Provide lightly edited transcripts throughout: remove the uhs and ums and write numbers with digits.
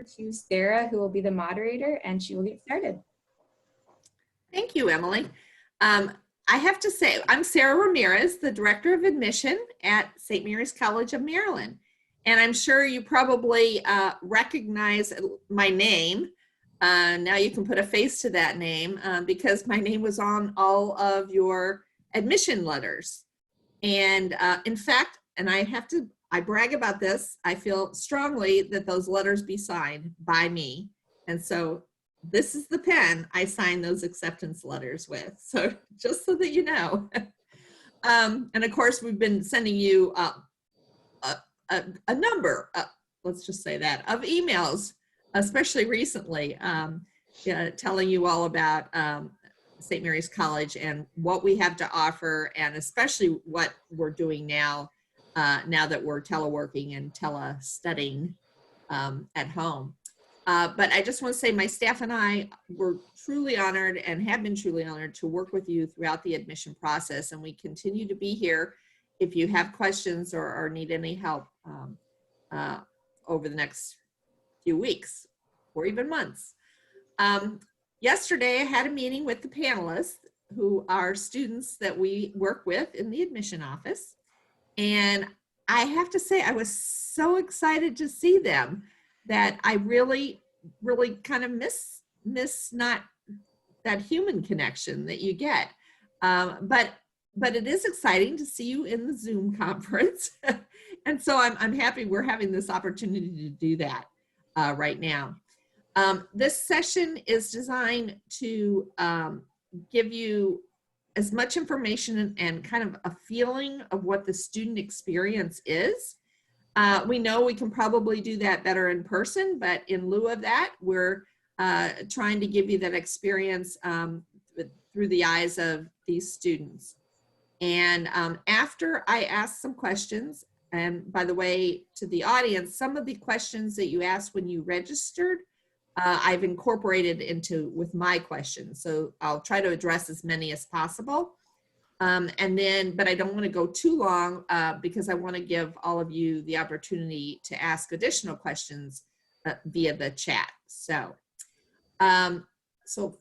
to Sarah, who will be the moderator, and she will get started. Thank you, Emily. I have to say, I'm Sarah Ramirez, the Director of Admission at St. Mary's College of Maryland. And I'm sure you probably recognize my name. Now you can put a face to that name because my name was on all of your admission letters. And in fact, and I brag about this, I feel strongly that those letters be signed by me. And so this is the pen I signed those acceptance letters with. So just so that you know. And of course, we've been sending you a number, let's just say that, of emails, especially recently, telling you all about St. Mary's College and what we have to offer, and especially what we're doing now, now that we're teleworking and telestudying at home. But I just want to say my staff and I were truly honored and have been truly honored to work with you throughout the admission process. And we continue to be here if you have questions or need any help over the next few weeks or even months. Yesterday, I had a meeting with the panelists, who are students that we work with in the admission office. And I have to say, I was so excited to see them that I really kind of miss not that human connection that you get. But it is exciting to see you in the Zoom conference. And so I'm happy we're having this opportunity to do that right now. This session is designed to give you as much information and kind of a feeling of what the student experience is. We know we can probably do that better in person, but in lieu of that, we're trying to give you that experience through the eyes of these students. And after I ask some questions, and by the way, to the audience, some of the questions that you asked when you registered, I've incorporated with my questions. So I'll try to address as many as possible. But I don't want to go too long because I want to give all of you the opportunity to ask additional questions via the chat. So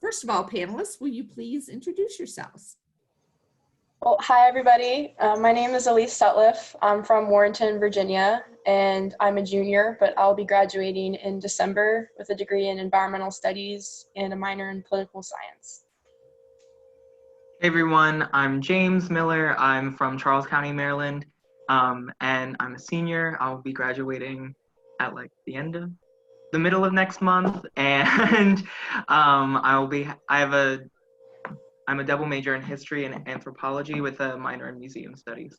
first of all, panelists, will you please introduce yourselves? Well, hi, everybody. My name is Elise Sutliff. I'm from Warrenton, Virginia, and I'm a junior, but I'll be graduating in December with a degree in environmental studies and a minor in political science. Hey everyone, I'm James Miller. I'm from Charles County, Maryland, and I'm a senior. I'll be graduating at the middle of next month, and I'm a double major in history and anthropology with a minor in museum studies.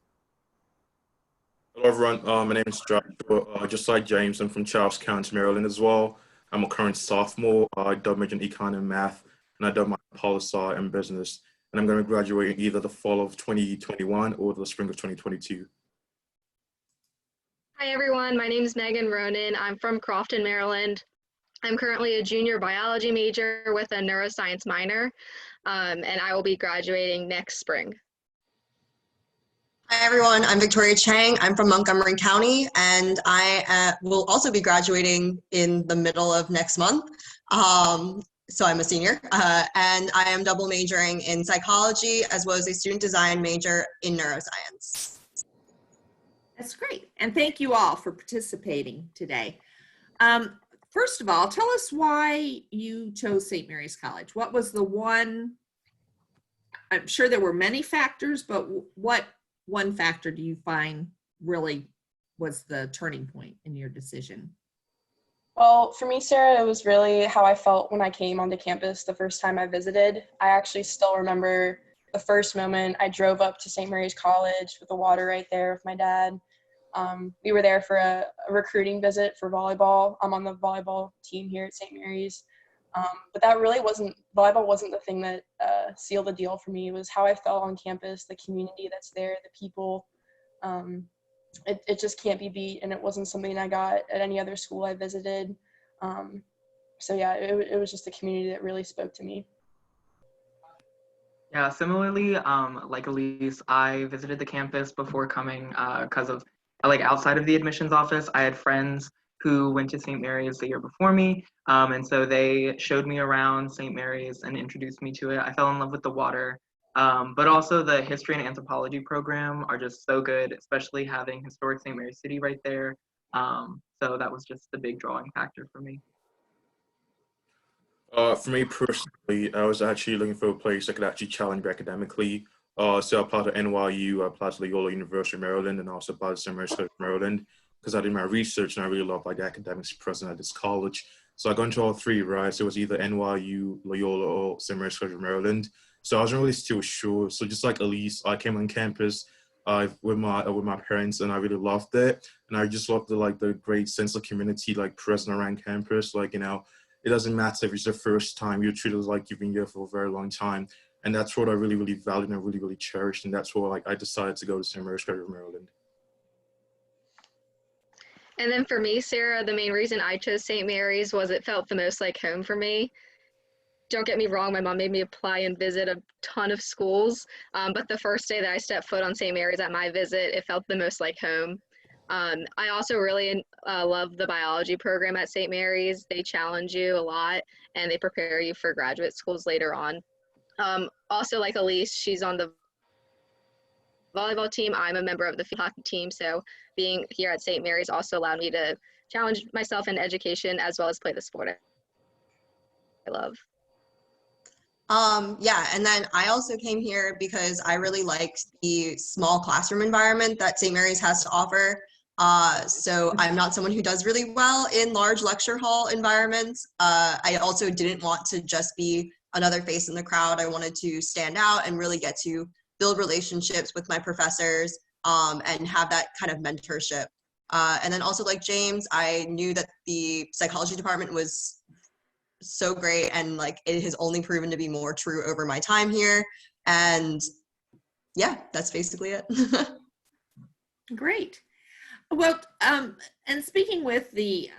Hello everyone, my name is Joshua. Just like James, I'm from Charles County, Maryland as well. I'm a current sophomore. I double major in econ and math, and I double my poli-sci and business. And I'm going to graduate in either the fall of 2021 or the spring of 2022. Hi everyone, my name is Megan Ronan. I'm from Crofton, Maryland. I'm currently a junior biology major with a neuroscience minor, and I will be graduating next spring. Hi everyone, I'm Victoria Chang. I'm from Montgomery County, and I will also be graduating in the middle of next month. So I'm a senior, and I am double majoring in psychology as well as a student design major in neuroscience. That's great. And thank you all for participating today. First of all, tell us why you chose St. Mary's College. What was the one, I'm sure there were many factors, but what one factor do you find really was the turning point in your decision? Well, for me, Sarah, it was really how I felt when I came onto campus the first time I visited. I actually still remember the first moment I drove up to St. Mary's College with the water right there with my dad. We were there for a recruiting visit for volleyball. I'm on the volleyball team here at St. Mary's. But that really volleyball wasn't the thing that sealed the deal for me. It was how I felt on campus, the community that's there, the people. It just can't be beat, and it wasn't something I got at any other school I visited. So yeah, it was just the community that really spoke to me. Yeah, similarly, like Elise, I visited the campus before coming because of, outside of the admissions office, I had friends who went to St. Mary's the year before me. And so they showed me around St. Mary's and introduced me to it. I fell in love with the water. But also the history and anthropology program are just so good, especially having historic St. Mary's City right there. So that was just the big drawing factor for me. For me personally, I was actually looking for a place that could actually challenge me academically. So I applied to NYU, I applied to Loyola University of Maryland, and also applied to St. Mary's College of Maryland because I did my research and I really loved like the academics present at this college. So I got into all three, right? So it was either NYU, Loyola, or St. Mary's College of Maryland. So I wasn't really still sure. So just like Elise, I came on campus with my parents, and I really loved it. And I just loved the great sense of community like present around campus. Like, you know, it doesn't matter if it's the first time, you're treated like you've been here for a very long time. And that's what I really, really valued and I really, really cherished. And that's why like I decided to go to St. Mary's College of Maryland. And then for me, Sarah, the main reason I chose St. Mary's was it felt the most like home for me. Don't get me wrong, my mom made me apply and visit a ton of schools, but the first day that I stepped foot on St. Mary's at my visit, it felt the most like home. I also really love the biology program at St. Mary's. They challenge you a lot and they prepare you for graduate schools later on. Also, like Elise, she's on the volleyball team. I'm a member of the field hockey team, so being here at St. Mary's also allowed me to challenge myself in education as well as play the sport I love. Yeah, and then I also came here because I really liked the small classroom environment that St. Mary's has to offer. So I'm not someone who does really well in large lecture hall environments. I also didn't want to just be another face in the crowd. I wanted to stand out and really get to build relationships with my professors and have that kind of mentorship. And then also like James, I knew that the psychology department was so great, and like it has only proven to be more true over my time here. And yeah, that's basically it. Great. Well, and speaking with the,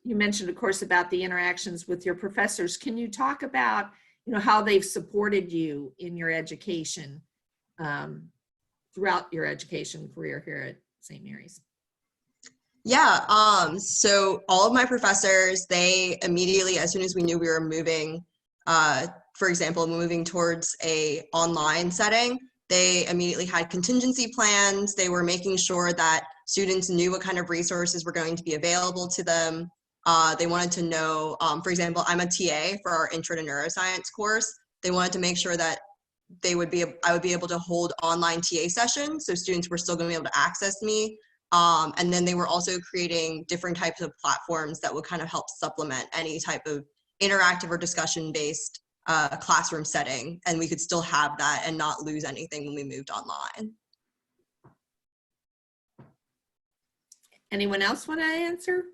you mentioned, of course, about the interactions with your professors. Can you talk about, you know, how they've supported you in your education throughout your education career here at St. Mary's? Yeah, so all of my professors, they immediately, as soon as we knew we were moving, for example, moving towards a online setting, they immediately had contingency plans. They were making sure that students knew what kind of resources were going to be available to them. They wanted to know, for example, I'm a TA for our Intro to Neuroscience course. They wanted to make sure that I would be able to hold online TA sessions, so students were still going to be able to access me. And then they were also creating different types of platforms that would kind of help supplement any type of interactive or discussion-based classroom setting, and we could still have that and not lose anything when we moved online. Anyone else want to answer?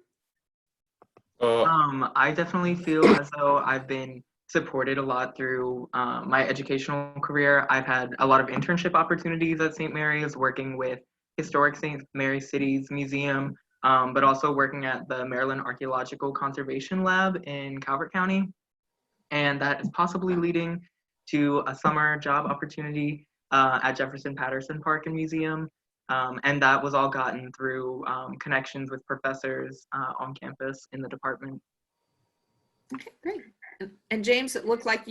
I definitely feel as though I've been supported a lot through my educational career. I've had a lot of internship opportunities at St. Mary's, working with historic St. Mary's City's Museum, but also working at the Maryland Archaeological Conservation Lab in Calvert County. And that is possibly leading to a summer job opportunity at Jefferson Patterson Park and Museum. And that was all gotten through connections with professors on campus in the department. Okay, great. And James, it looked like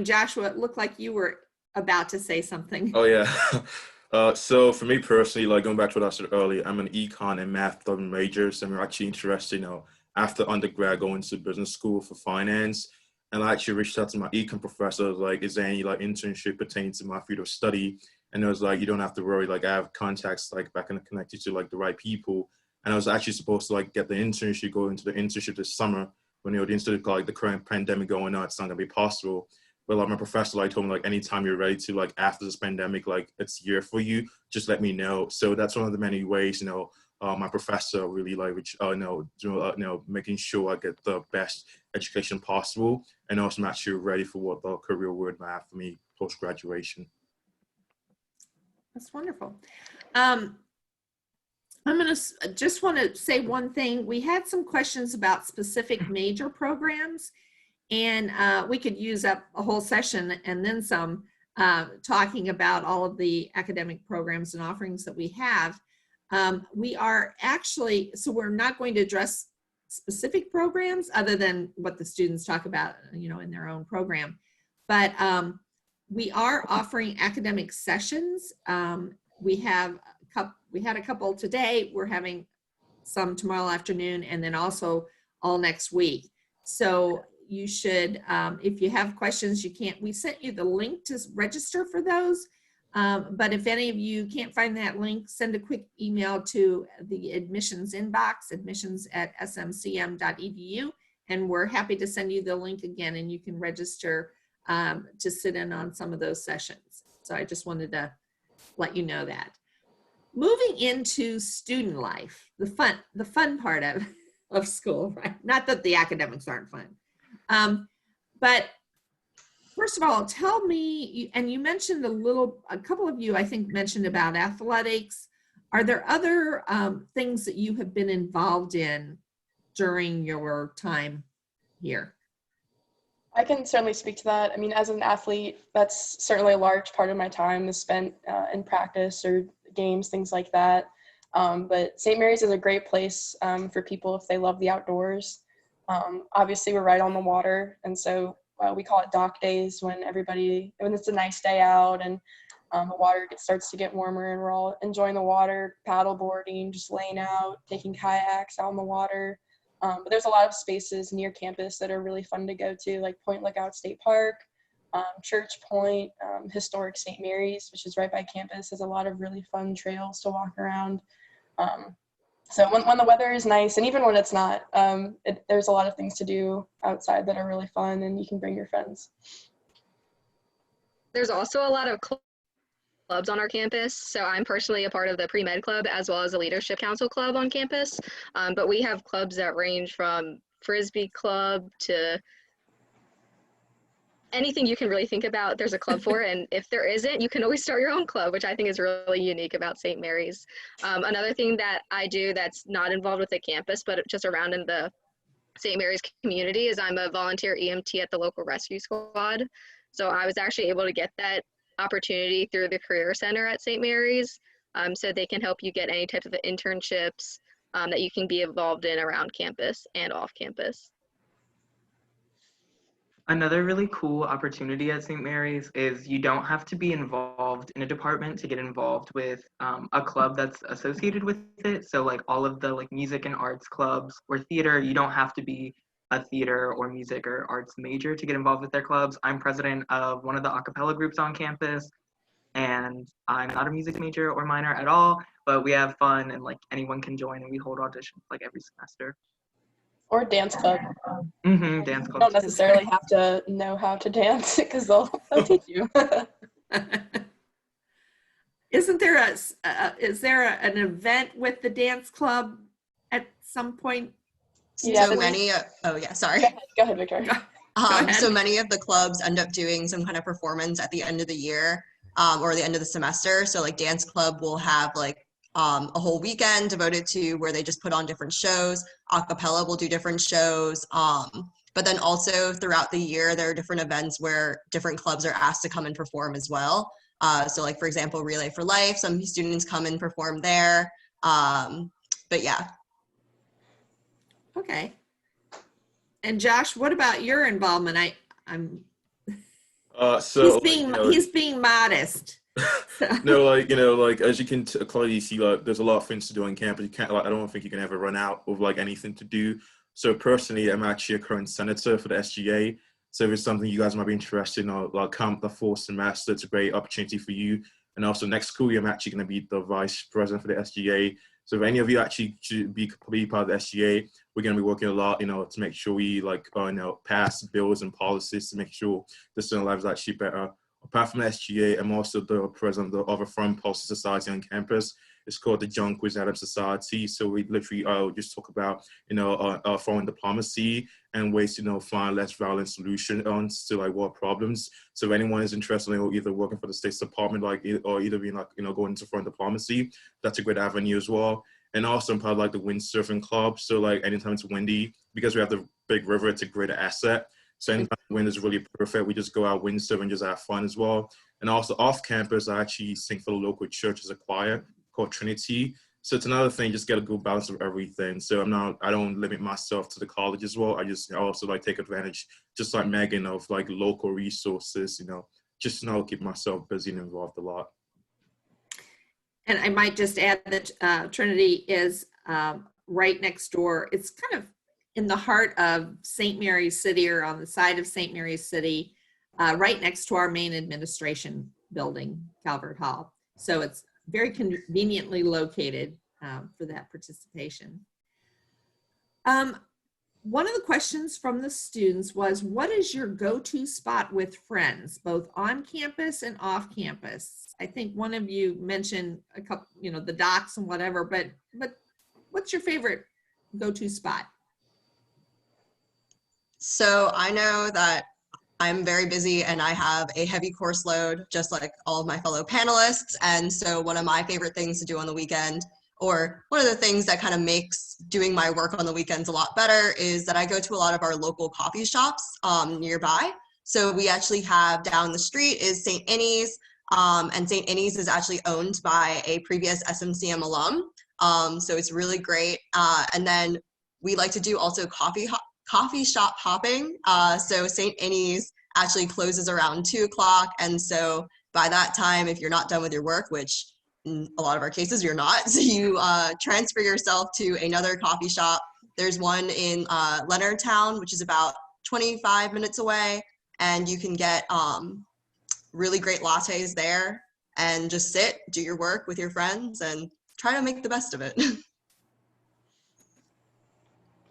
Joshua, it looked like you were about to say something. Oh yeah. So for me personally, like going back to what I said earlier, I'm an econ and math double major, so I'm actually interested, you know, after undergrad going to business school for finance. And I actually reached out to my econ professor, like, is there any like internship pertaining to my field of study? And it was like, you don't have to worry, like I have contacts, like I can connect you to like the right people. And I was actually supposed to like get the internship, go into the internship this summer, when, you know, instead of like the current pandemic going on, it's not gonna be possible. But like my professor like told me, like, anytime you're ready to, like after this pandemic, like it's here for you, just let me know. So that's one of the many ways, you know, my professor really like, making sure I get the best education possible, and also I'm actually ready for what the career would have for me post-graduation. That's wonderful. I'm just want to say one thing. We had some questions about specific major programs, and we could use up a whole session and then some talking about all of the academic programs and offerings that we have. We are actually, so we're not going to address specific programs other than what the students talk about, you know, in their own program. But we are offering academic sessions. We had a couple today. We're having some tomorrow afternoon, and then also all next week. So you should, if you have questions, we sent you the link to register for those. But if any of you can't find that link, send a quick email to the admissions inbox, admissions@smcm.edu, and we're happy to send you the link again, and you can register to sit in on some of those sessions. So I just wanted to let you know that. Moving into student life, the fun part of school, right? Not that the academics aren't fun. But first of all, tell me, and you mentioned a couple of you, I think, mentioned about athletics. Are there other things that you have been involved in during your time here? I can certainly speak to that. I mean, as an athlete, that's certainly a large part of my time is spent in practice or games, things like that. But St. Mary's is a great place for people if they love the outdoors. Obviously, we're right on the water, and so we call it dock days when it's a nice day out and the water starts to get warmer and we're all enjoying the water, paddle boarding, just laying out, taking kayaks out on the water. But there's a lot of spaces near campus that are really fun to go to, like Point Lookout State Park, Church Point, historic St. Mary's, which is right by campus, has a lot of really fun trails to walk around. So when the weather is nice, and even when it's not, there's a lot of things to do outside that are really fun, and you can bring your friends. There's also a lot of clubs on our campus. So I'm personally a part of the pre-med club as well as the leadership council club on campus. But we have clubs that range from Frisbee club to anything you can really think about, there's a club for. And if there isn't, you can always start your own club, which I think is really unique about St. Mary's. Another thing that I do that's not involved with the campus, but just around in the St. Mary's community is I'm a volunteer EMT at the local rescue squad. So I was actually able to get that opportunity through the Career Center at St. Mary's. So they can help you get any type of internships that you can be involved in around campus and off campus. Another really cool opportunity at St. Mary's is you don't have to be involved in a department to get involved with a club that's associated with it. So like all of the like music and arts clubs or theater, you don't have to be a theater or music or arts major to get involved with their clubs. I'm president of one of the a cappella groups on campus, and I'm not a music major or minor at all, but we have fun and like anyone can join, and we hold auditions like every semester. Or dance club. Dance club. You don't necessarily have to know how to dance because they'll teach you. Isn't there is there an event with the dance club at some point? Yeah, So many, sorry. Go ahead, Victoria. So many of the clubs end up doing some kind of performance at the end of the year or the end of the semester. So like dance club will have like a whole weekend devoted to where they just put on different shows. A cappella will do different shows. But then also throughout the year, there are different events where different clubs are asked to come and perform as well. So like, for example, Relay for Life, some students come and perform there. But yeah. Okay. And Josh, what about your involvement? So he's being modest. No, like as you can clearly see, like there's a lot of things to do on campus. You can't, like, I don't think you can ever run out of like anything to do. So personally, I'm actually a current senator for the SGA. So if it's something you guys might be interested in, or like come the fall semester, it's a great opportunity for you. And also next school year, I'm actually going to be the vice president for the SGA. So if any of you actually should be part of the SGA, we're going to be working a lot, to make sure we pass bills and policies to make sure the student life is actually better. Apart from the SGA, I'm also the president of the other Foreign Policy Society on campus. It's called the John Quincy Adams Society. So we literally just talk about, foreign diplomacy and ways to, find less violent solutions to like world problems. So if anyone is interested in either working for the State Department, or either being going into foreign diplomacy, that's a great avenue as well. And also I'm part of like the windsurfing club. So like anytime it's windy, because we have the big river, it's a great asset. So anytime the wind is really perfect, we just go out windsurf and just have fun as well. And also off campus, I actually sing for the local church as a choir called Trinity. So it's another thing, just get a good balance of everything. So I don't limit myself to the college as well. I also like take advantage, just like Megan, of like local resources, just keep myself busy and involved a lot. And I might just add that Trinity is right next door. It's kind of in the heart of St. Mary's City, or on the side of St. Mary's City, right next to our main administration building, Calvert Hall. So it's very conveniently located for that participation. One of the questions from the students was, what is your go-to spot with friends, both on campus and off campus? I think one of you mentioned a couple, the docks and whatever, but what's your favorite go-to spot? So I know that I'm very busy and I have a heavy course load, just like all of my fellow panelists. And so one of my favorite things to do on the weekend, or one of the things that kind of makes doing my work on the weekends a lot better, is that I go to a lot of our local coffee shops nearby. So we actually have down the street is St. Annie's, and St. Annie's is actually owned by a previous SMCM alum. So it's really great. And then we like to do also coffee shop hopping. So St. Annie's actually closes around 2 o'clock. And so by that time, if you're not done with your work, which in a lot of our cases you're not, so you transfer yourself to another coffee shop. There's one in Leonardtown, which is about 25 minutes away. And you can get really great lattes there and just sit, do your work with your friends and try to make the best of it.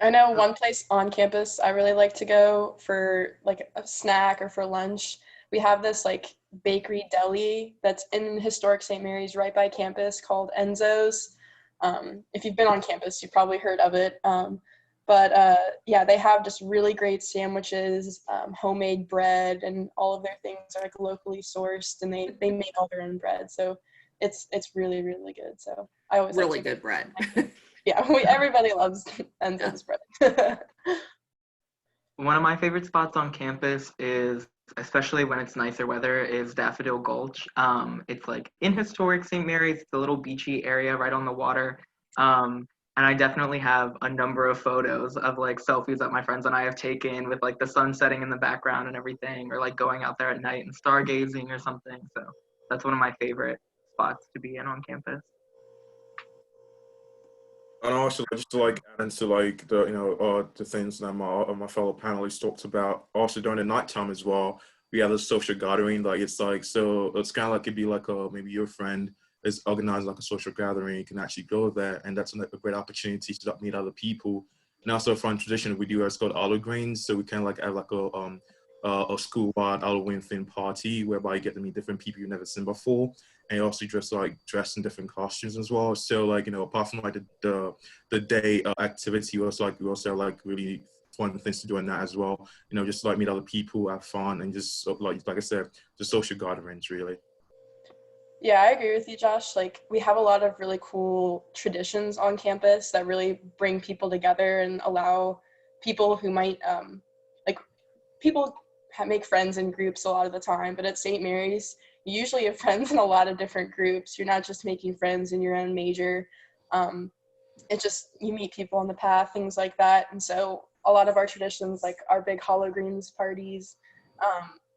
I know one place on campus I really like to go for like a snack or for lunch. We have this like bakery deli that's in historic St. Mary's right by campus called Enzo's. If you've been on campus, you've probably heard of it. Yeah, they have just really great sandwiches, homemade bread, and all of their things are like locally sourced, and they make all their own bread. So it's really, really good. So I always Really good bread. Yeah, everybody loves Enzo's bread. One of my favorite spots on campus is, especially when it's nicer weather, is Daffodil Gulch. It's like in historic St. Mary's. It's a little beachy area right on the water. And I definitely have a number of photos of like selfies that my friends and I have taken with like the sun setting in the background and everything, or like going out there at night and stargazing or something. So that's one of my favorite spots to be in on campus. And also, just to like add into like the things that my fellow panelists talked about. Also during the nighttime as well, we have a social gathering. Like it's kind of like it'd be like maybe your friend is organized like a social gathering. You can actually go there, and that's a great opportunity to meet other people. And also a fun tradition we do is called Olive Greens. So we kind of like have like a school-wide Halloween themed party whereby you get to meet different people you've never seen before. And you also dress in different costumes as well. So like, apart from like the day activity, we also have like really fun things to do in that as well. Just like meet other people, have fun, and just like I said, the social gatherings really. Yeah, I agree with you, Josh. Like we have a lot of really cool traditions on campus that really bring people together and allow people who might people make friends in groups a lot of the time, but at St. Mary's, you usually have friends in a lot of different groups. You're not just making friends in your own major. It just, you meet people on the path, things like that. And so a lot of our traditions, like our big Hollow Greens parties,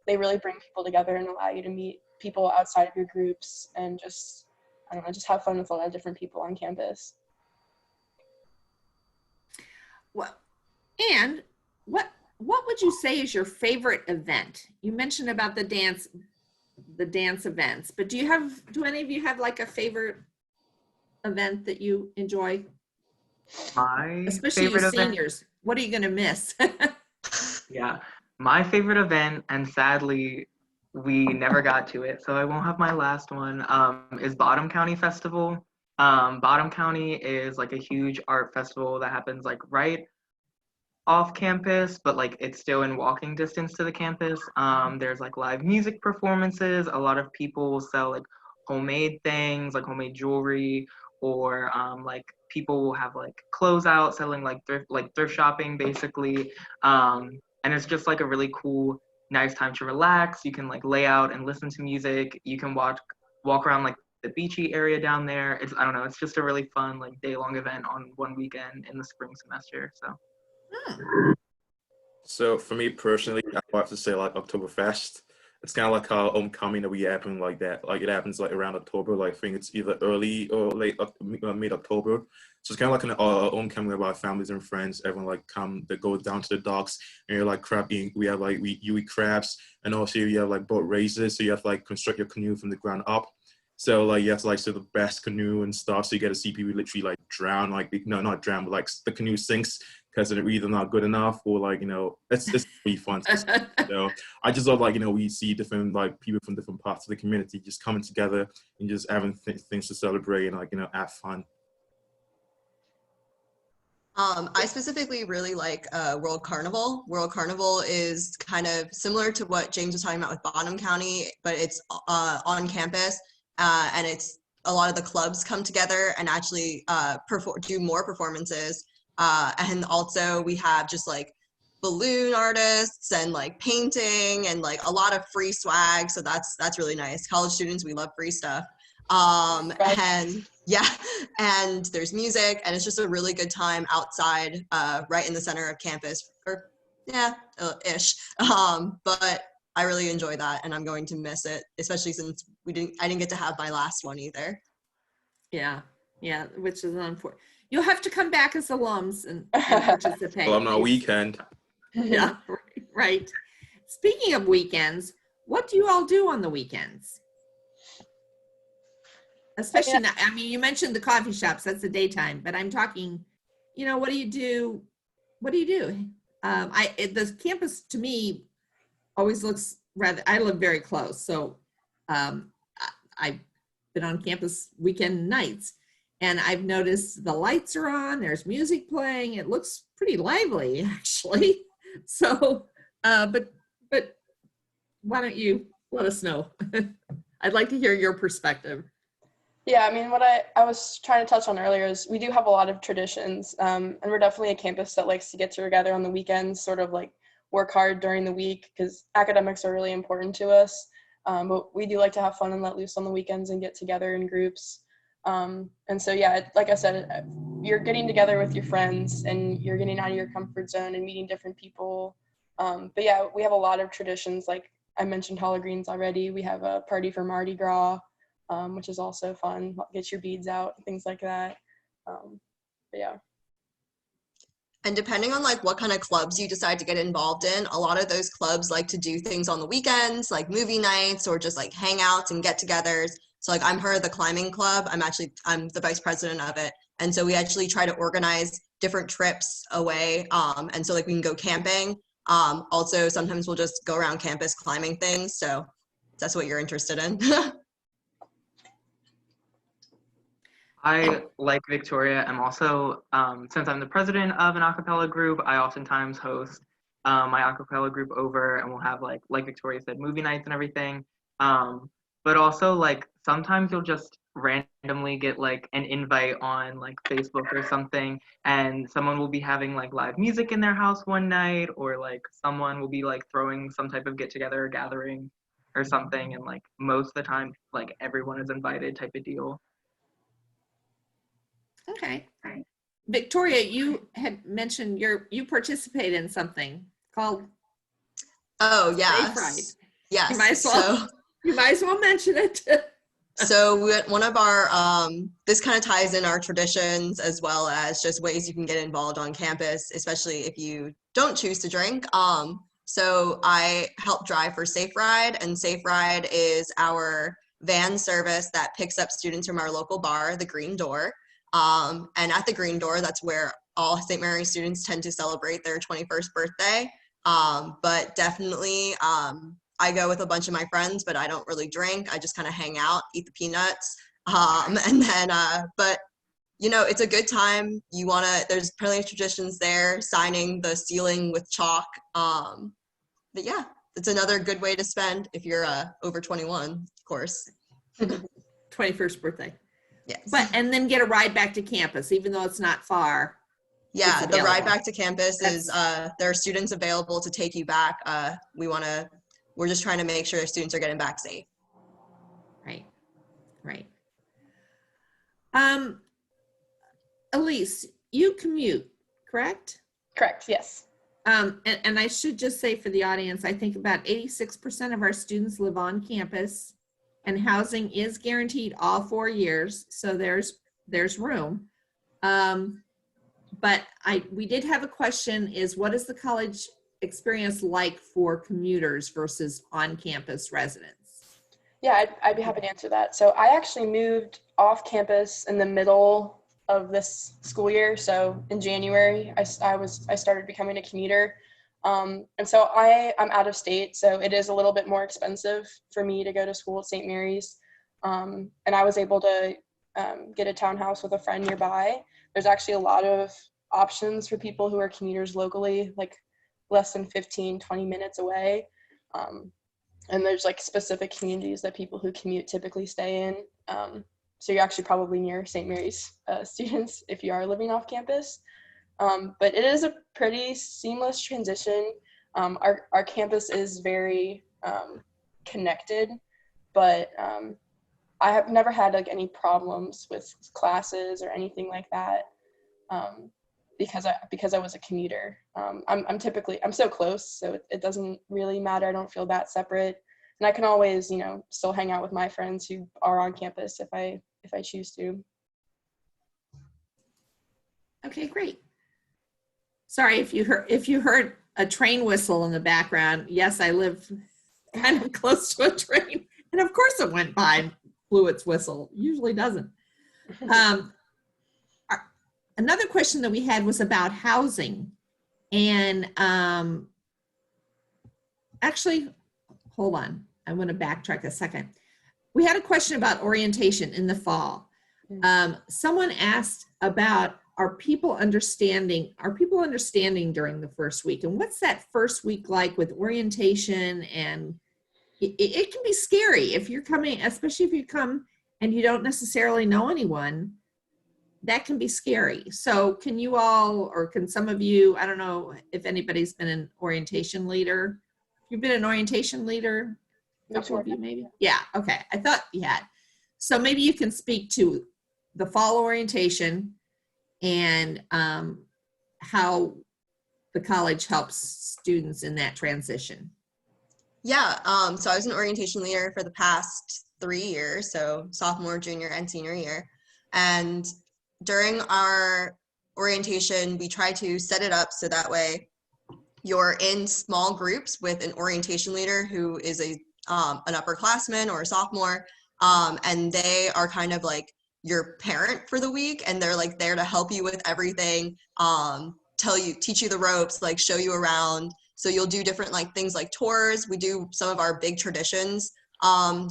they really bring people together and allow you to meet people outside of your groups and just, I don't know, just have fun with a lot of different people on campus. Well, and what would you say is your favorite event? You mentioned about the dance events, but do any of you have like a favorite event that you enjoy? Especially you seniors. What are you going to miss? Yeah, my favorite event, and sadly we never got to it, so I won't have my last one, is Bottom County Festival. Bottom County is like a huge art festival that happens like right off campus, but like it's still in walking distance to the campus. There's like live music performances. A lot of people will sell like homemade things, like homemade jewelry, or like people will have like clothes out selling like thrift shopping basically. And it's just like a really cool, nice time to relax. You can like lay out and listen to music. You can walk around like the beachy area down there. I don't know, it's just a really fun like day-long event on one weekend in the spring semester. So So for me personally, I would have to say like Oktoberfest. It's kind of like how homecoming that we happen like that. Like it happens like around October. Like I think it's either early or late mid October. So it's kind of like an homecoming where our families and friends, everyone like come, they go down to the docks and you're like crab eating. We have like you eat crabs, and also you have like boat races. So you have to like construct your canoe from the ground up. So like you have to like see the best canoe and stuff. So you get to see people literally like drown, like no, not drown, but like the canoe sinks because they're either not good enough or like, you know, it's really fun. So I just love like, you know, we see different like people from different parts of the community just coming together and just having things to celebrate and like, you know, have fun. I specifically really like World Carnival. World Carnival is kind of similar to what James was talking about with Bonham County, but it's on campus, and it's a lot of the clubs come together and actually do more performances. And also we have just like balloon artists and like painting and like a lot of free swag. So that's really nice. College students, we love free stuff. And yeah, and there's music, and it's just a really good time outside, right in the center of campus, or yeah, ish. But I really enjoy that, and I'm going to miss it, especially since I didn't get to have my last one either. Yeah, which is unfortunate. You'll have to come back as alums and participate. Well, I'm not weekend. Yeah, right. Speaking of weekends, what do you all do on the weekends? Especially now, I mean, you mentioned the coffee shops, that's the daytime, but I'm talking, you know, what do you do? The campus to me always looks rather, I live very close. So I've been on campus weekend nights, and I've noticed the lights are on, there's music playing. It looks pretty lively actually. So, but why don't you let us know? I'd like to hear your perspective. Yeah, I mean, what I was trying to touch on earlier is we do have a lot of traditions, and we're definitely a campus that likes to get together on the weekends, sort of like work hard during the week because academics are really important to us. But we do like to have fun and let loose on the weekends and get together in groups. And so, yeah, like I said, you're getting together with your friends and you're getting out of your comfort zone and meeting different people. But yeah, we have a lot of traditions. Like I mentioned Hollow Greens already. We have a party for Mardi Gras, which is also fun. Get your beads out, things like that. But yeah. And depending on like what kind of clubs you decide to get involved in, a lot of those clubs like to do things on the weekends, like movie nights or just like hangouts and get-togethers. So like I'm part of the climbing club. I'm the vice president of it. And so we actually try to organize different trips away. And so like we can go camping. Also, sometimes we'll just go around campus climbing things. So if that's what you're interested in. I, like Victoria, am also, since I'm the president of an a cappella group, I oftentimes host my a cappella group over, and we'll have like Victoria said, movie nights and everything. But also like sometimes you'll just randomly get like an invite on like Facebook or something, and someone will be having like live music in their house one night, or like someone will be like throwing some type of get together or gathering or something, and like most of the time like everyone is invited type of deal. Okay. Victoria, you had mentioned you participate in something called Oh yeah. Yes. You might as well mention it. So one of our, this kind of ties in our traditions as well as just ways you can get involved on campus, especially if you don't choose to drink. So I help drive for Safe Ride, and Safe Ride is our van service that picks up students from our local bar, the Green Door. And at the Green Door, that's where all St. Mary's students tend to celebrate their 21st birthday. But definitely, I go with a bunch of my friends, but I don't really drink. I just kind of hang out, eat the peanuts. And then, but you know, it's a good time. There's plenty of traditions there, signing the ceiling with chalk. But yeah, it's another good way to spend if you're over 21, of course. 21st birthday. Yes. And then get a ride back to campus, even though it's not far. Yeah, the ride back to campus is, there are students available to take you back. We're just trying to make sure students are getting back safe. Right. Elise, you commute, correct? Correct, yes. And I should just say for the audience, I think about 86% of our students live on campus, and housing is guaranteed all 4 years, so there's room. But we did have a question, is what is the college experience like for commuters versus on-campus residents? Yeah, I'd be happy to answer that. So I actually moved off campus in the middle of this school year. So in January, I started becoming a commuter. And so I'm out of state, so it is a little bit more expensive for me to go to school at St. Mary's. And I was able to get a townhouse with a friend nearby. There's actually a lot of options for people who are commuters locally, like less than 15, 20 minutes away. And there's like specific communities that people who commute typically stay in. So you're actually probably near St. Mary's students if you are living off campus. But it is a pretty seamless transition. Our campus is very connected, but I have never had like any problems with classes or anything like that because I was a commuter. I'm so close, so it doesn't really matter. I don't feel that separate, and I can always still hang out with my friends who are on campus if I choose to. Okay, great. Sorry if you heard a train whistle in the background. Yes, I live kind of close to a train, and of course it went by and blew its whistle. Usually doesn't. Another question that we had was about housing, and actually, hold on. I want to backtrack a second. We had a question about orientation in the fall. Someone asked about are people understanding during the first week, and what's that first week like with orientation? And it can be scary if you're coming, especially if you come and you don't necessarily know anyone. That can be scary. So can you all, or can some of you, I don't know if anybody's been an orientation leader. You've been an orientation leader? A couple of you maybe? Yeah, okay. I thought you had. So maybe you can speak to the fall orientation and how the college helps students in that transition. Yeah, so I was an orientation leader for the past 3 years, so sophomore, junior, and senior year. And during our orientation, we try to set it up so that way you're in small groups with an orientation leader who is an upperclassman or a sophomore, and they are kind of like your parent for the week, and they're like there to help you with everything, teach you the ropes, like show you around. So you'll do different like things like tours. We do some of our big traditions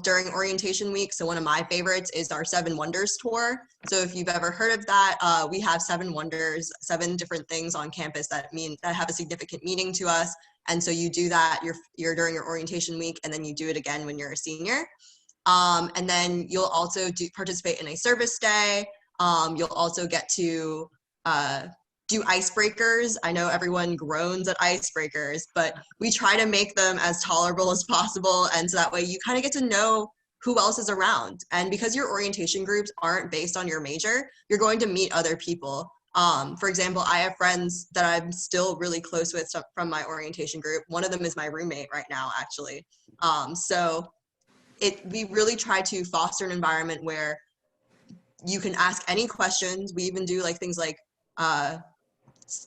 during orientation week. So one of my favorites is our 7 Wonders tour. So if you've ever heard of that, we have 7 wonders, 7 different things on campus that have a significant meaning to us. And so you do that you're during your orientation week, and then you do it again when you're a senior. And then you'll also participate in a service day. You'll also get to do icebreakers. I know everyone groans at icebreakers, but we try to make them as tolerable as possible. And so that way you kind of get to know who else is around. And because your orientation groups aren't based on your major, you're going to meet other people. For example, I have friends that I'm still really close with from my orientation group. One of them is my roommate right now, actually. So we really try to foster an environment where you can ask any questions. We even do like things like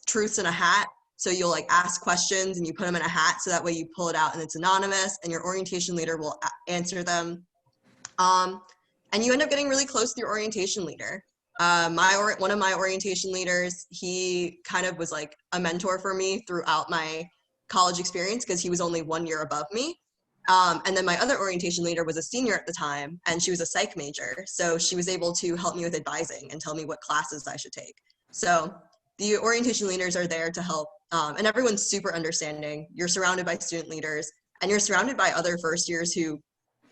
truths in a hat. So you'll like ask questions and you put them in a hat, so that way you pull it out and it's anonymous, and your orientation leader will answer them. And you end up getting really close to your orientation leader. One of my orientation leaders, he kind of was like a mentor for me throughout my college experience because he was only 1 year above me. And then my other orientation leader was a senior at the time, and she was a psych major. So she was able to help me with advising and tell me what classes I should take. So the orientation leaders are there to help, and everyone's super understanding. You're surrounded by student leaders, and you're surrounded by other first years who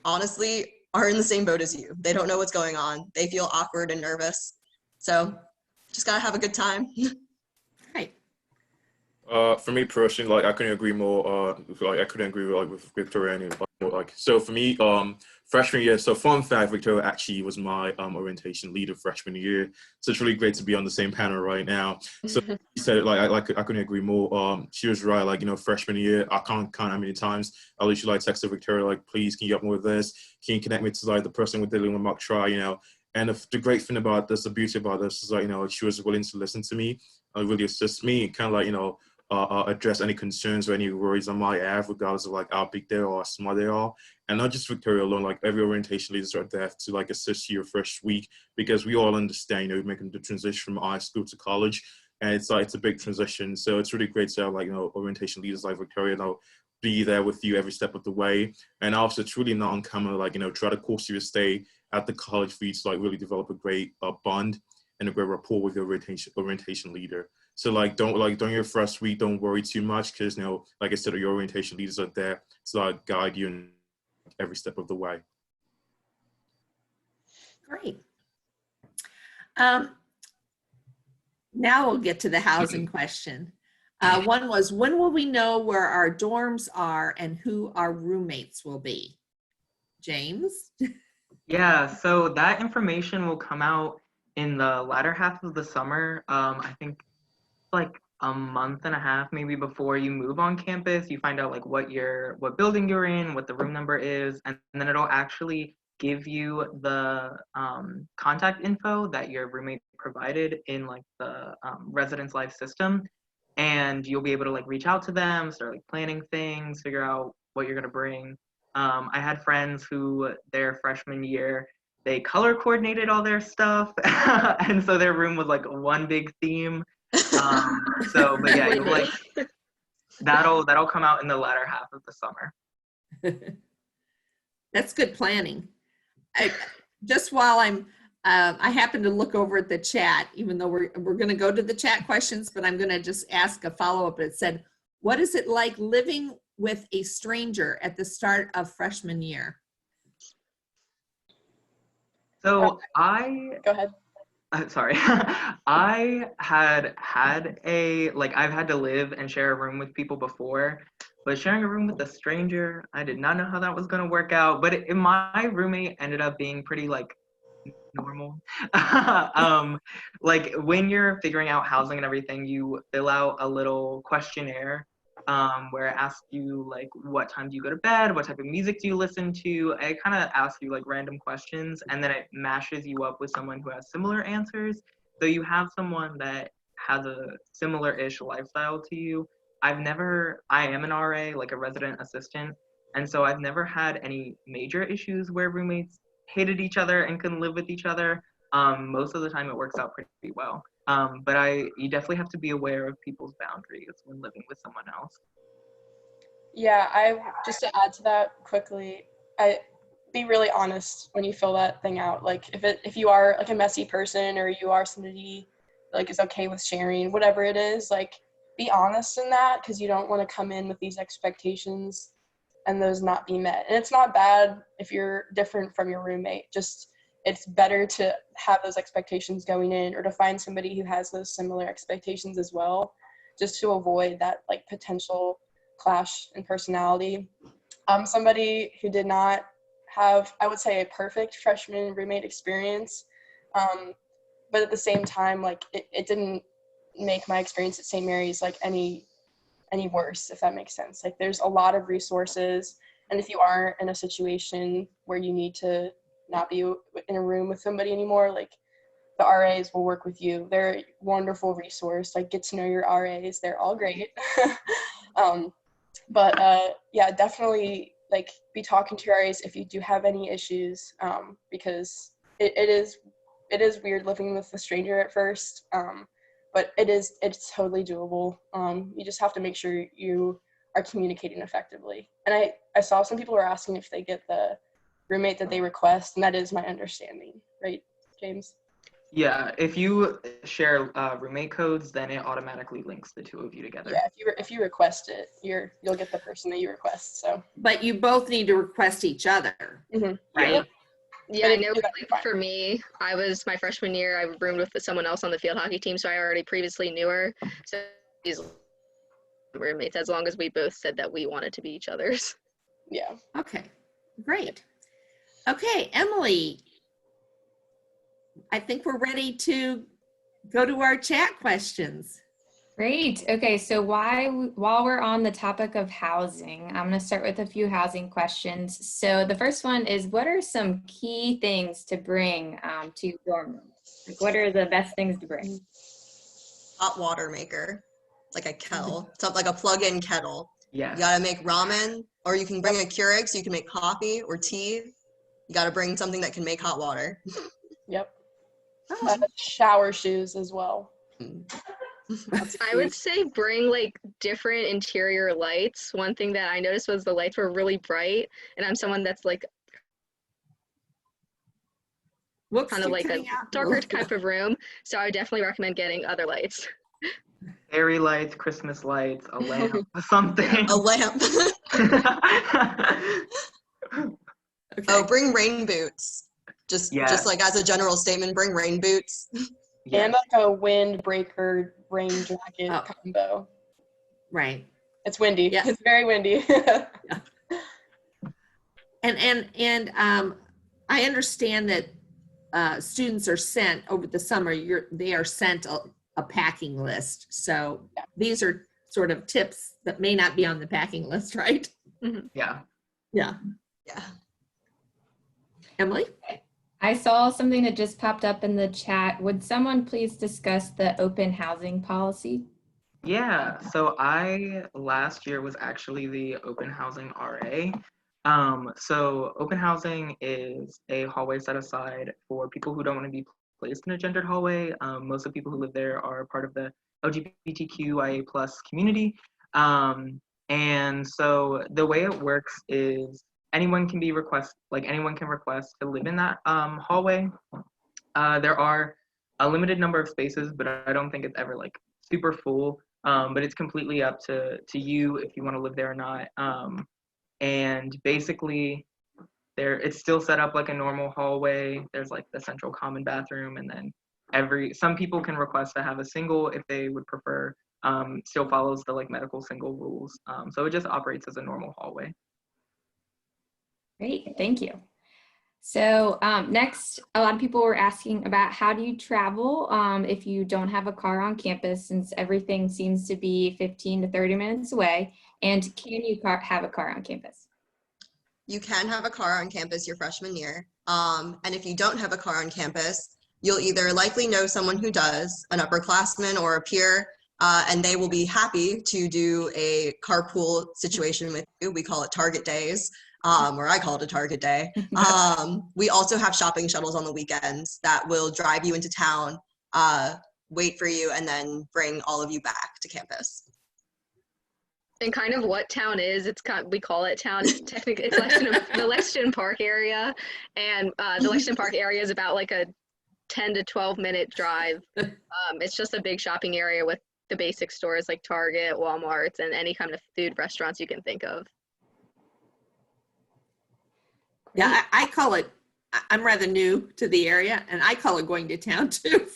honestly are in the same boat as you. They don't know what's going on. They feel awkward and nervous. So just gotta have a good time. Right. For me personally, like I couldn't agree more. I couldn't agree with Victoria. And like, so for me, freshman year, so fun fact, Victoria actually was my orientation leader freshman year. So it's really great to be on the same panel right now. So she said it I couldn't agree more. She was right, like, freshman year, I can't count how many times I literally texted Victoria, like, please, can you help me with this? Can you connect me to like the person we're dealing with mock trial, And the great thing about this, the beauty about this is like, she was willing to listen to me, really assist me, and kind of like, address any concerns or any worries I might have, regardless of like how big they are or how small they are. And not just Victoria alone, like every orientation leaders are there to like assist you your first week, because we all understand, you're making the transition from high school to college, and it's a big transition. So it's really great to have like, orientation leaders like Victoria, be there with you every step of the way. And also it's really not uncommon, like, throughout the course of your stay at the college for you to like really develop a great bond and a great rapport with your orientation leader. So during your first week, don't worry too much, because like I said, your orientation leaders are there to like guide you in every step of the way. Great. Now we'll get to the housing question. One was, when will we know where our dorms are and who our roommates will be? James? Yeah, so that information will come out in the latter half of the summer. I think like a month and a half maybe before you move on campus. You find out like what building you're in, what the room number is, and then it'll actually give you the contact info that your roommate provided in like the residence life system. And you'll be able to like reach out to them, start like planning things, figure out what you're gonna bring. I had friends who their freshman year, they color coordinated all their stuff. And so their room was like one big theme. But yeah, you'll like, that'll come out in the latter half of the summer. That's good planning. Just while I happen to look over at the chat, even though we're going to go to the chat questions, but I'm going to just ask a follow-up. It said, what is it like living with a stranger at the start of freshman year? So Go ahead. Sorry. I've had to live and share a room with people before, but sharing a room with a stranger, I did not know how that was going to work out. But my roommate ended up being pretty like normal. Like when you're figuring out housing and everything, you fill out a little questionnaire where it asks you like what time do you go to bed, what type of music do you listen to. It kind of asks you like random questions, and then it mashes you up with someone who has similar answers. So you have someone that has a similar-ish lifestyle to you. I am an RA, like a resident assistant, and so I've never had any major issues where roommates hated each other and couldn't live with each other. Most of the time it works out pretty well. But you definitely have to be aware of people's boundaries when living with someone else. Yeah, just to add to that quickly, be really honest when you fill that thing out. Like if you are like a messy person, or you are somebody like is okay with sharing, whatever it is, like be honest in that, because you don't want to come in with these expectations and those not be met. And it's not bad if you're different from your roommate. Just it's better to have those expectations going in, or to find somebody who has those similar expectations as well, just to avoid that like potential clash in personality. Somebody who did not have, I would say, a perfect freshman roommate experience, but at the same time, like it didn't make my experience at St. Mary's like any worse, if that makes sense. Like there's a lot of resources, and if you are in a situation where you need to not be in a room with somebody anymore, like the RAs will work with you. They're a wonderful resource. Like get to know your RAs. They're all great. Yeah, definitely like be talking to your RAs if you do have any issues, because it is weird living with a stranger at first, but it's totally doable. You just have to make sure you are communicating effectively. And I saw some people were asking if they get the roommate that they request, and that is my understanding, right, James? Yeah, if you share roommate codes, then it automatically links the two of you together. Yeah, if you request it, you'll get the person that you request. So, but you both need to request each other, right? Yeah, I know. For me, my freshman year, I roomed with someone else on the field hockey team, so I already previously knew her. So she's roommates, as long as we both said that we wanted to be each other's. Yeah. Okay, great. Okay, Emily, I think we're ready to go to our chat questions. Great. Okay, so while we're on the topic of housing, I'm going to start with a few housing questions. So the first one is, what are some key things to bring to your dorm room? Like, what are the best things to bring? Hot water maker, like a kettle, something like a plug-in kettle. Yes. You gotta make ramen, or you can bring a Keurig so you can make coffee or tea. You gotta bring something that can make hot water. Yep. Oh, Shower shoes as well. that's I cute. would say bring like different interior lights. One thing that I noticed was the lights were really bright, and I'm someone that's like Looks kind of like a cutting out. darker type of room, so I would definitely recommend getting other lights. Fairy lights, Christmas lights, a lamp, something. A lamp. Okay. Oh, bring rain boots. Just Yes. like as a general statement, bring rain boots. Yes. And like a windbreaker rain jacket Oh. combo. Right. It's windy. Yeah. It's very windy. And I understand that students are sent over the summer. They are sent a packing list. So Yeah. these are sort of tips that may not be on the packing list, right? Yeah. Yeah. Yeah. Emily? I saw something that just popped up in the chat. Would someone please discuss the open housing policy? Yeah, so I last year was actually the open housing RA. So open housing is a hallway set aside for people who don't want to be placed in a gendered hallway. Most of the people who live there are part of the LGBTQIA+ community. And so the way it works is anyone can request to live in that hallway. There are a limited number of spaces, but I don't think it's ever like super full. But it's completely up to you if you want to live there or not. And basically, it's still set up like a normal hallway. There's like the central common bathroom, and then some people can request to have a single if they would prefer. Still follows the like medical single rules. So it just operates as a normal hallway. Great, thank you. So next, a lot of people were asking about how do you travel if you don't have a car on campus, since everything seems to be 15 to 30 minutes away, and can you have a car on campus? You can have a car on campus your freshman year. And if you don't have a car on campus, you'll either likely know someone who does, an upperclassman or a peer, and they will be happy to do a carpool situation with you. We call it Target Days. Or I call it a Target Day. We also have shopping shuttles on the weekends that will drive you into town, wait for you, and then bring all of you back to campus. And kind of what town is, we call it town. It's technically the Lexington Park area, and the Lexington Park area is about like a 10 to 12-minute drive. It's just a big shopping area with the basic stores like Target, Walmart, and any kind of food restaurants you can think of. Yeah, I call it, I'm rather new to the area, and I call it going to town too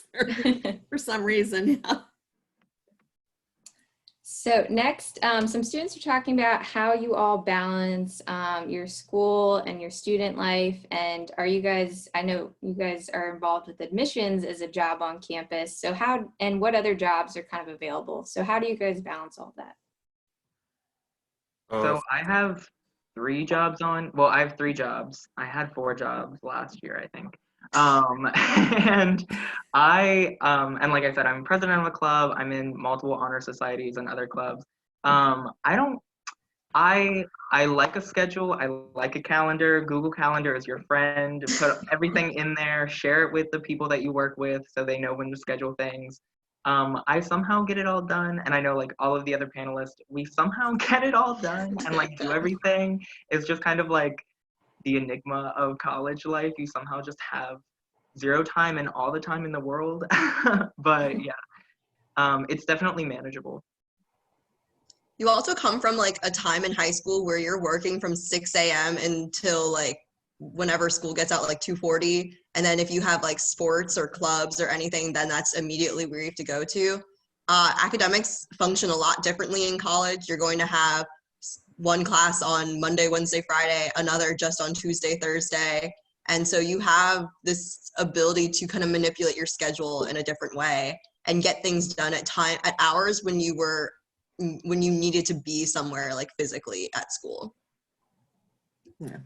for some reason. Yeah. So next, some students are talking about how you all balance your school and your student life. And I know you guys are involved with admissions as a job on campus. So what other jobs are kind of available? So how do you guys balance all that? So I have 3 jobs I have 3 jobs. I had 4 jobs last year, I think. And and like I said, I'm president of a club. I'm in multiple honor societies and other clubs. I like a schedule. I like a calendar. Google Calendar is your friend. Put everything in there, share it with the people that you work with so they know when to schedule things. I somehow get it all done, and I know like all of the other panelists, we somehow get it all done and like do everything. It's just kind of like the enigma of college life. You somehow just have 0 time and all the time in the world. But yeah, it's definitely manageable. You also come from like a time in high school where you're working from 6 a.m. until like whenever school gets out, like 2:40. And then if you have like sports or clubs or anything, then that's immediately where you have to go to. Academics function a lot differently in college. You're going to have one class on Monday, Wednesday, Friday, another just on Tuesday, Thursday. And so you have this ability to kind of manipulate your schedule in a different way and get things done at hours when you needed to be somewhere like physically at school. Yeah.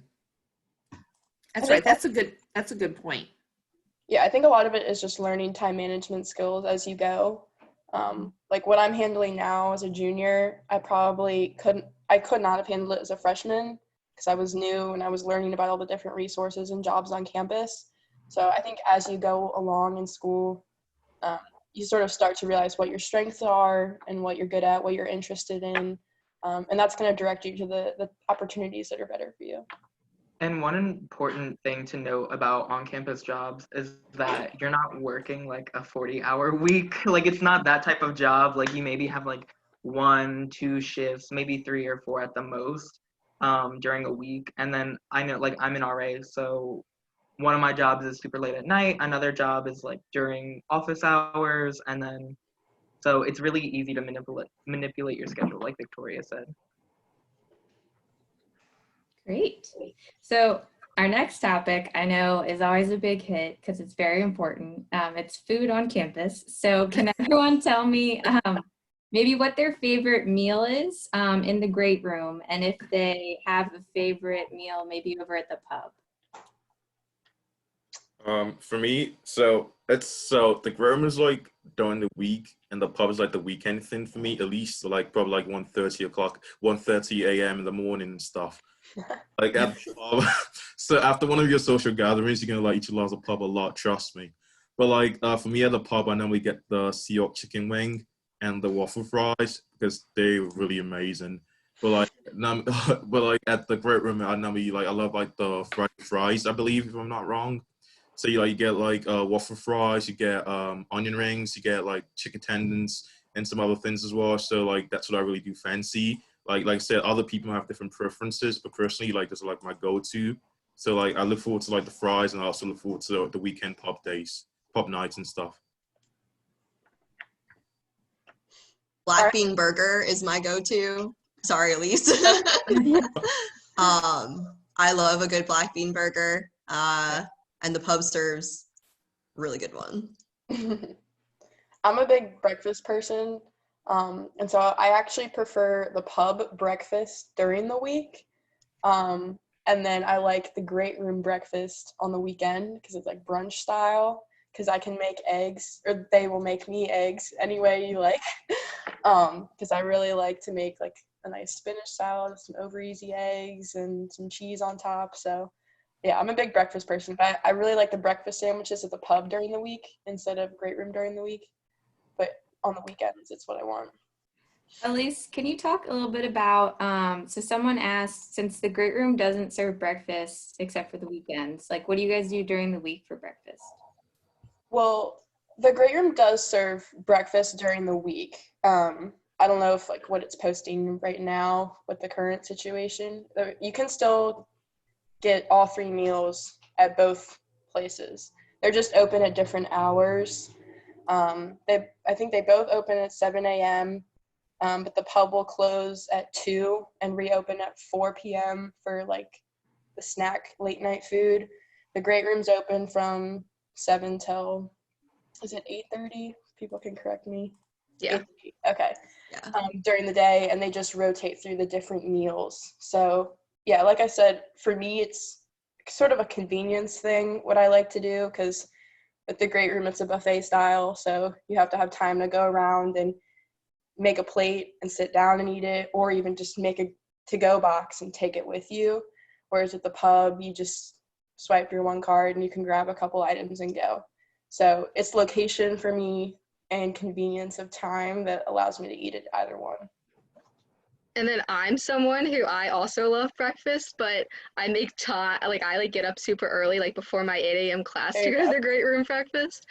That's right. That's a good point. Yeah, I think a lot of it is just learning time management skills as you go. Like what I'm handling now as a junior, I could not have handled it as a freshman because I was new and I was learning about all the different resources and jobs on campus. So I think as you go along in school, you sort of start to realize what your strengths are and what you're good at, what you're interested in. And that's going to direct you to the opportunities that are better for you. And one important thing to note about on-campus jobs is that you're not working like a 40-hour week. Like it's not that type of job. Like you maybe have like 1-2 shifts, maybe 3 or 4 at the most during a week. And then I know like I'm an RA, so one of my jobs is super late at night. Another job is like during office hours. And then, so it's really easy to manipulate your schedule, like Victoria said. Great. So our next topic, I know, is always a big hit because it's very important. It's food on campus. So can everyone tell me maybe what their favorite meal is in the great room, and if they have a favorite meal maybe over at the pub? For me, so the room is like during the week, and the pub is like the weekend thing for me. At least like probably like 1:30 a.m. in the morning and stuff. Like so after one of your social gatherings, you're gonna like utilize the pub a lot. Trust me. But like for me at the pub, I normally get the Seahawk chicken wing and the waffle fries because they're really amazing. But like at the great room, I normally I love like the fried fries. I believe if I'm not wrong. So you get like waffle fries, you get onion rings, you get like chicken tendons and some other things as well. So like that's what I really do fancy. Like I said, other people have different preferences, but personally, like this is like my go-to. So like I look forward to like the fries, and I also look forward to the weekend pub nights and stuff. Black bean burger is my go-to. Sorry, Elise. I love a good black bean burger. And the pub serves really good one. I'm a big breakfast person, and so I actually prefer the pub breakfast during the week, and then I like the great room breakfast on the weekend because it's like brunch style, because I can make eggs, or they will make me eggs any way you like, because I really like to make like a nice spinach salad with some over easy eggs and some cheese on top. So yeah, I'm a big breakfast person, but I really like the breakfast sandwiches at the pub during the week instead of great room during the week. But on the weekends, it's what I want. Elise, can you talk a little bit about, so someone asked, since the great room doesn't serve breakfast except for the weekends, like what do you guys do during the week for breakfast? Well, the great room does serve breakfast during the week. I don't know if like what it's posting right now with the current situation. You can still get all 3 meals at both places. They're just open at different hours. I think they both open at 7 a.m., but the pub will close at 2 and reopen at 4 p.m. for like the snack late night food. The great room's open from 7 till, is it 8:30? People can correct me. Yeah. Okay. Yeah. During the day, and they just rotate through the different meals. So yeah, like I said, for me, it's sort of a convenience thing, what I like to do, because with the great room, it's a buffet style. So you have to have time to go around and make a plate and sit down and eat it, or even just make a to-go box and take it with you. Whereas at the pub, you just swipe your one card and you can grab a couple items and go. So it's location for me and convenience of time that allows me to eat at either one. And then I'm someone who I also love breakfast, but I make time, like I get up super early, like before my 8 a.m. class to go to the great room breakfast,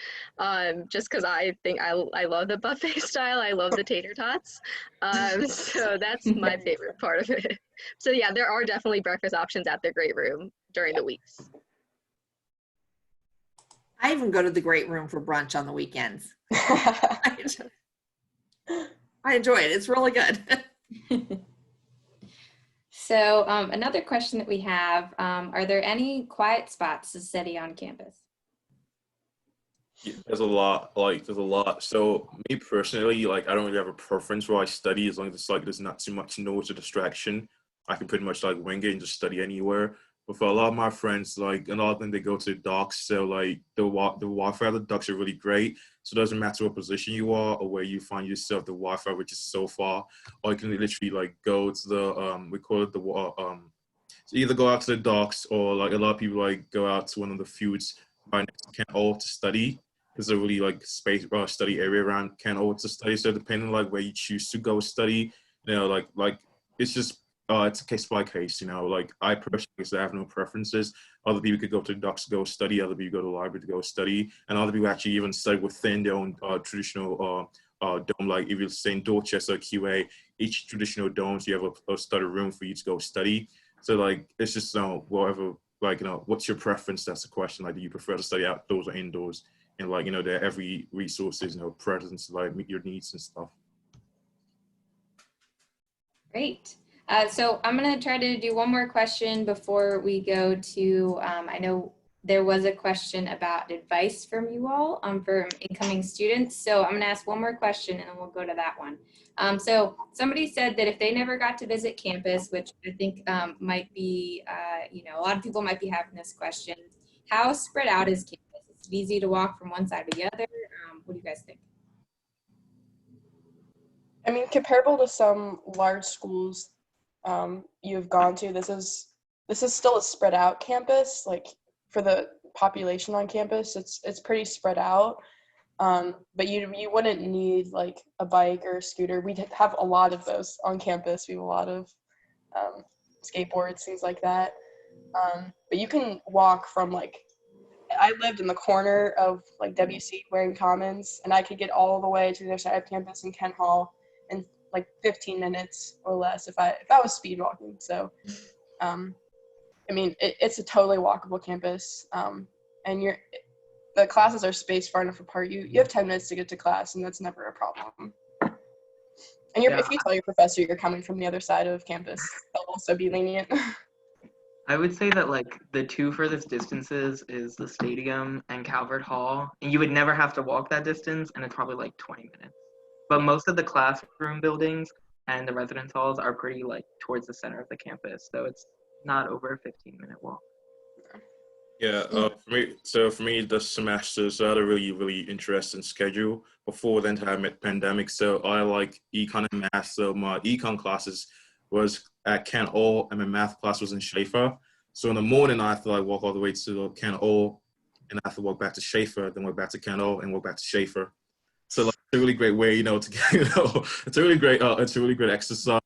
just because I think I love the buffet style. I love the tater tots. So that's my favorite part of it. So yeah, there are definitely breakfast options at the great room during the weeks. I even go to the great room for brunch on the weekends. I enjoy it. It's really good. So another question that we have, are there any quiet spots to study on campus? Yeah, there's a lot, there's a lot. So me personally, I don't really have a preference where I study as long as it's there's not too much noise or distraction. I can pretty much wing it and just study anywhere. But for a lot of my friends, a lot of them, they go to docks. So the Wi-Fi of the docks are really great. So it doesn't matter what position you are or where you find yourself, the Wi-Fi, which is so far, or you can literally go to the we call it the so either go out to the docks or a lot of people go out to one of the fields right next to Kent Hall to study. There's a really space study area around Kent Hall to study. So depending where you choose to go study, it's just it's a case by case. I personally have no preferences. Other people could go to the docks to go study. Other people go to the library to go study, and other people actually even study within their own traditional dome. Like if you're saying Dorchester, QA, each traditional domes you have a study room for you to go study. So it's just whatever what's your preference? That's the question. Do you prefer to study outdoors or indoors? And there are every resources present to meet your needs and stuff. Great. So I'm going to try to do one more question before we go to, I know there was a question about advice from you all for incoming students. So I'm going to ask one more question and then we'll go to that one. So somebody said that if they never got to visit campus, which I think might be, a lot of people might be having this question, how spread out is campus? Is it easy to walk from one side to the other? What do you guys think? I mean, comparable to some large schools you've gone to, this is still a spread out campus. For the population on campus, it's pretty spread out. But you wouldn't need a bike or a scooter. We have a lot of those on campus. We have a lot of skateboards, things like that. But you can walk from I lived in the corner of WC Waring Commons, and I could get all the way to the other side of campus in Kent Hall in 15 minutes or less if I was speed walking. So, I mean, it's a totally walkable campus, and the classes are spaced far enough apart. You have 10 minutes to get to class, and that's never a problem. And if you tell your professor you're coming from the other side of campus, they'll also be lenient. I would say that the two furthest distances is the stadium and Calvert Hall, and you would never have to walk that distance, and it's probably 20 minutes. But most of the classroom buildings and the residence halls are pretty towards the center of the campus, so it's not over a 15-minute walk. Yeah, for me, the semesters I had a really, really interesting schedule before the entire pandemic. So I like econ and math. So my econ classes was at Kent Hall, and my math class was in Schaefer. So in the morning, I have to walk all the way to Kent Hall, and I have to walk back to Schaefer, then walk back to Kent Hall, and walk back to Schaefer. So it's a really great way, to get, it's a really great exercise,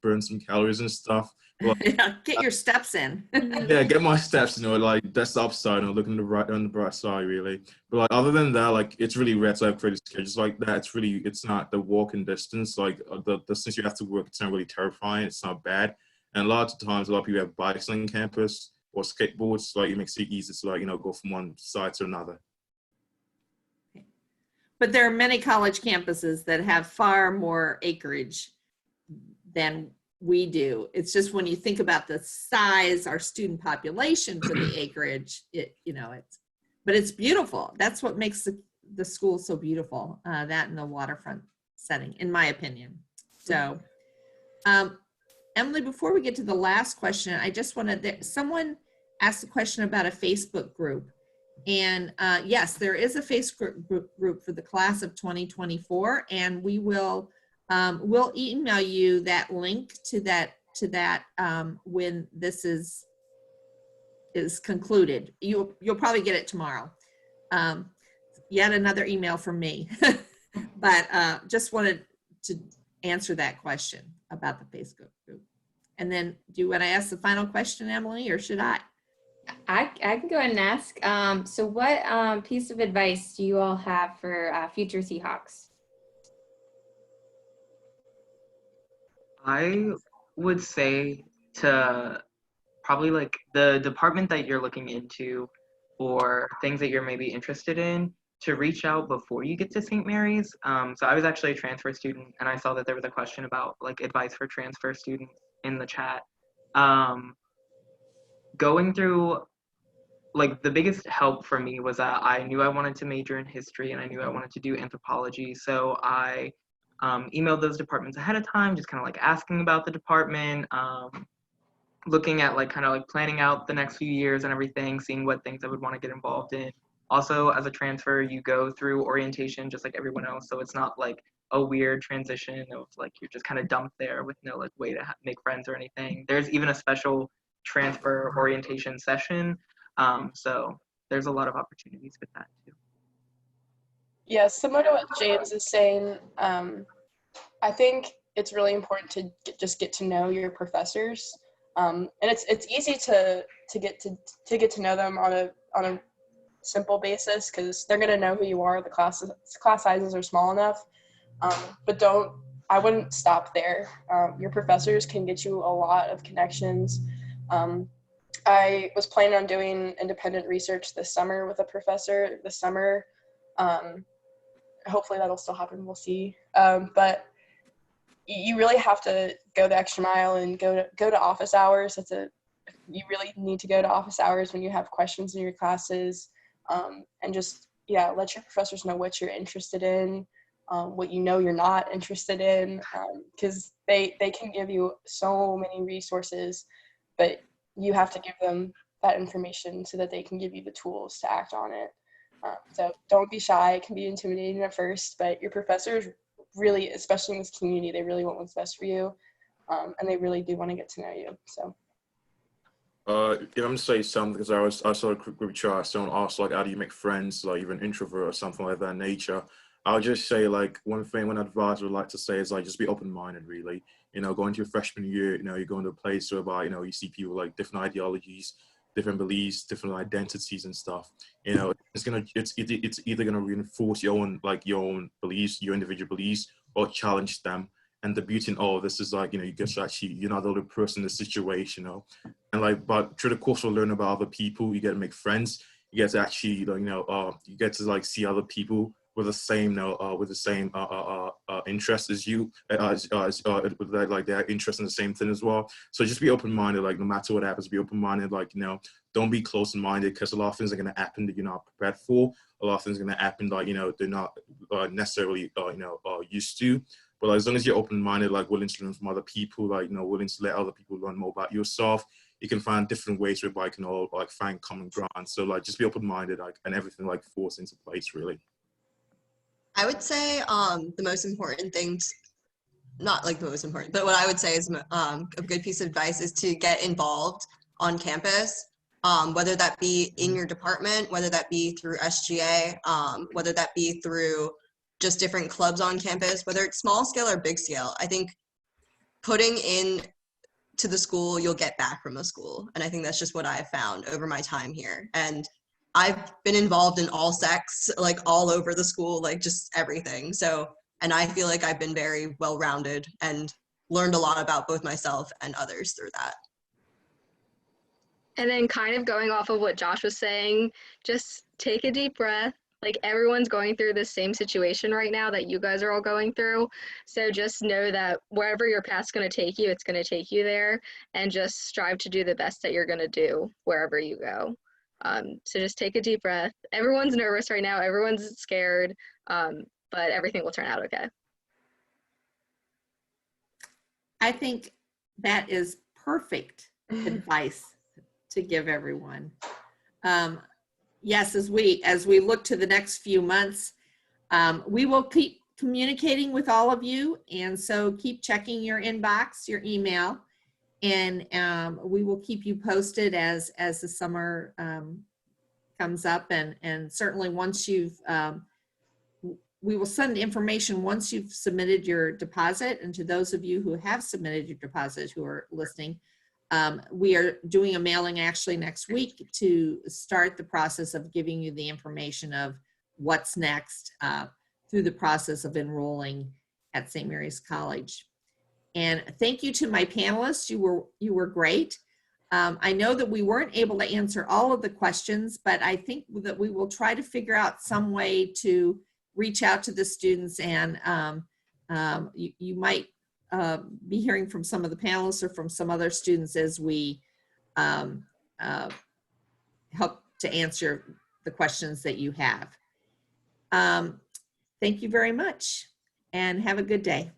burn some calories and stuff. Yeah, get your steps in. Yeah, get my steps, that's the upside, looking on the bright side, really. But other than that, it's really rare to have creative schedules like that. It's not the walking distance, the distance you have to work, it's not really terrifying, it's not bad. And a lot of times, a lot of people have bikes on campus or skateboards, it makes it easy to go from one side to another. But there are many college campuses that have far more acreage than we do. It's just when you think about the size, our student population for the acreage, but it's beautiful. That's what makes the school so beautiful, that and the waterfront setting, in my opinion. So, Emily, before we get to the last question, I just wanted, someone asked a question about a Facebook group. And yes, there is a Facebook group for the class of 2024, and we will we'll email you that link to that when this is concluded. You'll probably get it tomorrow. Yet another email from me, but just wanted to answer that question about the Facebook group. And then, do you want to ask the final question, Emily, or should I? I can go ahead and ask. So what piece of advice do you all have for future Seahawks? I would say to probably the department that you're looking into or things that you're maybe interested in, to reach out before you get to St. Mary's. So I was actually a transfer student, and I saw that there was a question about advice for transfer students in the chat. Going through, like, the biggest help for me was that I knew I wanted to major in history and I knew I wanted to do anthropology. So I emailed those departments ahead of time, just kind of like asking about the department, looking at like kind of like planning out the next few years and everything, seeing what things I would want to get involved in. Also, as a transfer, you go through orientation just like everyone else. So it's not like a weird transition of like you're just kind of dumped there with no like way to make friends or anything. There's even a special transfer orientation session. So there's a lot of opportunities with that too. Yeah, similar to what James is saying, I think it's really important to just get to know your professors, and it's easy to get to know them on a simple basis because they're gonna know who you are. The class sizes are small enough, but I wouldn't stop there. Your professors can get you a lot of connections. I was planning on doing independent research this summer with a professor this summer. Hopefully that'll still happen. We'll see. But you really have to go the extra mile and go to office hours. You really need to go to office hours when you have questions in your classes, and just let your professors know what you're interested in, what you know you're not interested in, because they can give you so many resources, but you have to give them that information so that they can give you the tools to act on it. So don't be shy. It can be intimidating at first, but your professors really, especially in this community, they really want what's best for you, and they really do want to get to know you. So. If I'm gonna say something, because I saw a quick group chat, someone asked like, how do you make friends, like even introvert or something like that nature. I'll just say like one advice I would like to say is like just be open-minded, really. Going to your freshman year, you're going to a place whereby you see people like different ideologies, different beliefs, different identities and stuff. It's either gonna reinforce your own beliefs, your individual beliefs, or challenge them. And the beauty in all of this is like, you get to actually, you're not the only person in the situation, and but through the course of learning about other people, you get to make friends. You get to actually, you get to like see other people with the same, interest as you, with like their interest in the same thing as well. So just be open-minded, like no matter what happens, be open-minded, like, don't be close-minded, because a lot of things are going to happen that you're not prepared for. A lot of things are going to happen like, they're not necessarily, used to. But as long as you're open-minded, like willing to learn from other people, like, willing to let other people learn more about yourself, you can find different ways whereby you can all like find common ground. So like, just be open-minded, like, and everything like falls into place, really. I would say the most important thing, not like the most important, but what I would say is a good piece of advice is to get involved on campus, whether that be in your department, whether that be through SGA, whether that be through just different clubs on campus, whether it's small scale or big scale. I think putting in to the school, you'll get back from the school. And I think that's just what I've found over my time here. And I've been involved in all sects, like all over the school, like just everything. So, and I feel like I've been very well-rounded and learned a lot about both myself and others through that. And then kind of going off of what Josh was saying, just take a deep breath. Like everyone's going through the same situation right now that you guys are all going through. So just know that wherever your path's going to take you, it's going to take you there, and just strive to do the best that you're going to do wherever you go. So just take a deep breath. Everyone's nervous right now. Everyone's scared, but everything will turn out okay. I think that is perfect advice to give everyone. Yes, as we look to the next few months, we will keep communicating with all of you, and so keep checking your inbox, your email, and we will keep you posted as the summer comes up, and certainly once you've we will send information once you've submitted your deposit. And to those of you who have submitted your deposit who are listening, we are doing a mailing actually next week to start the process of giving you the information of what's next through the process of enrolling at St. Mary's College. And thank you to my panelists. You were great. I know that we weren't able to answer all of the questions, but I think that we will try to figure out some way to reach out to the students, and you might be hearing from some of the panelists or from some other students as we help to answer the questions that you have. Thank you very much and have a good day.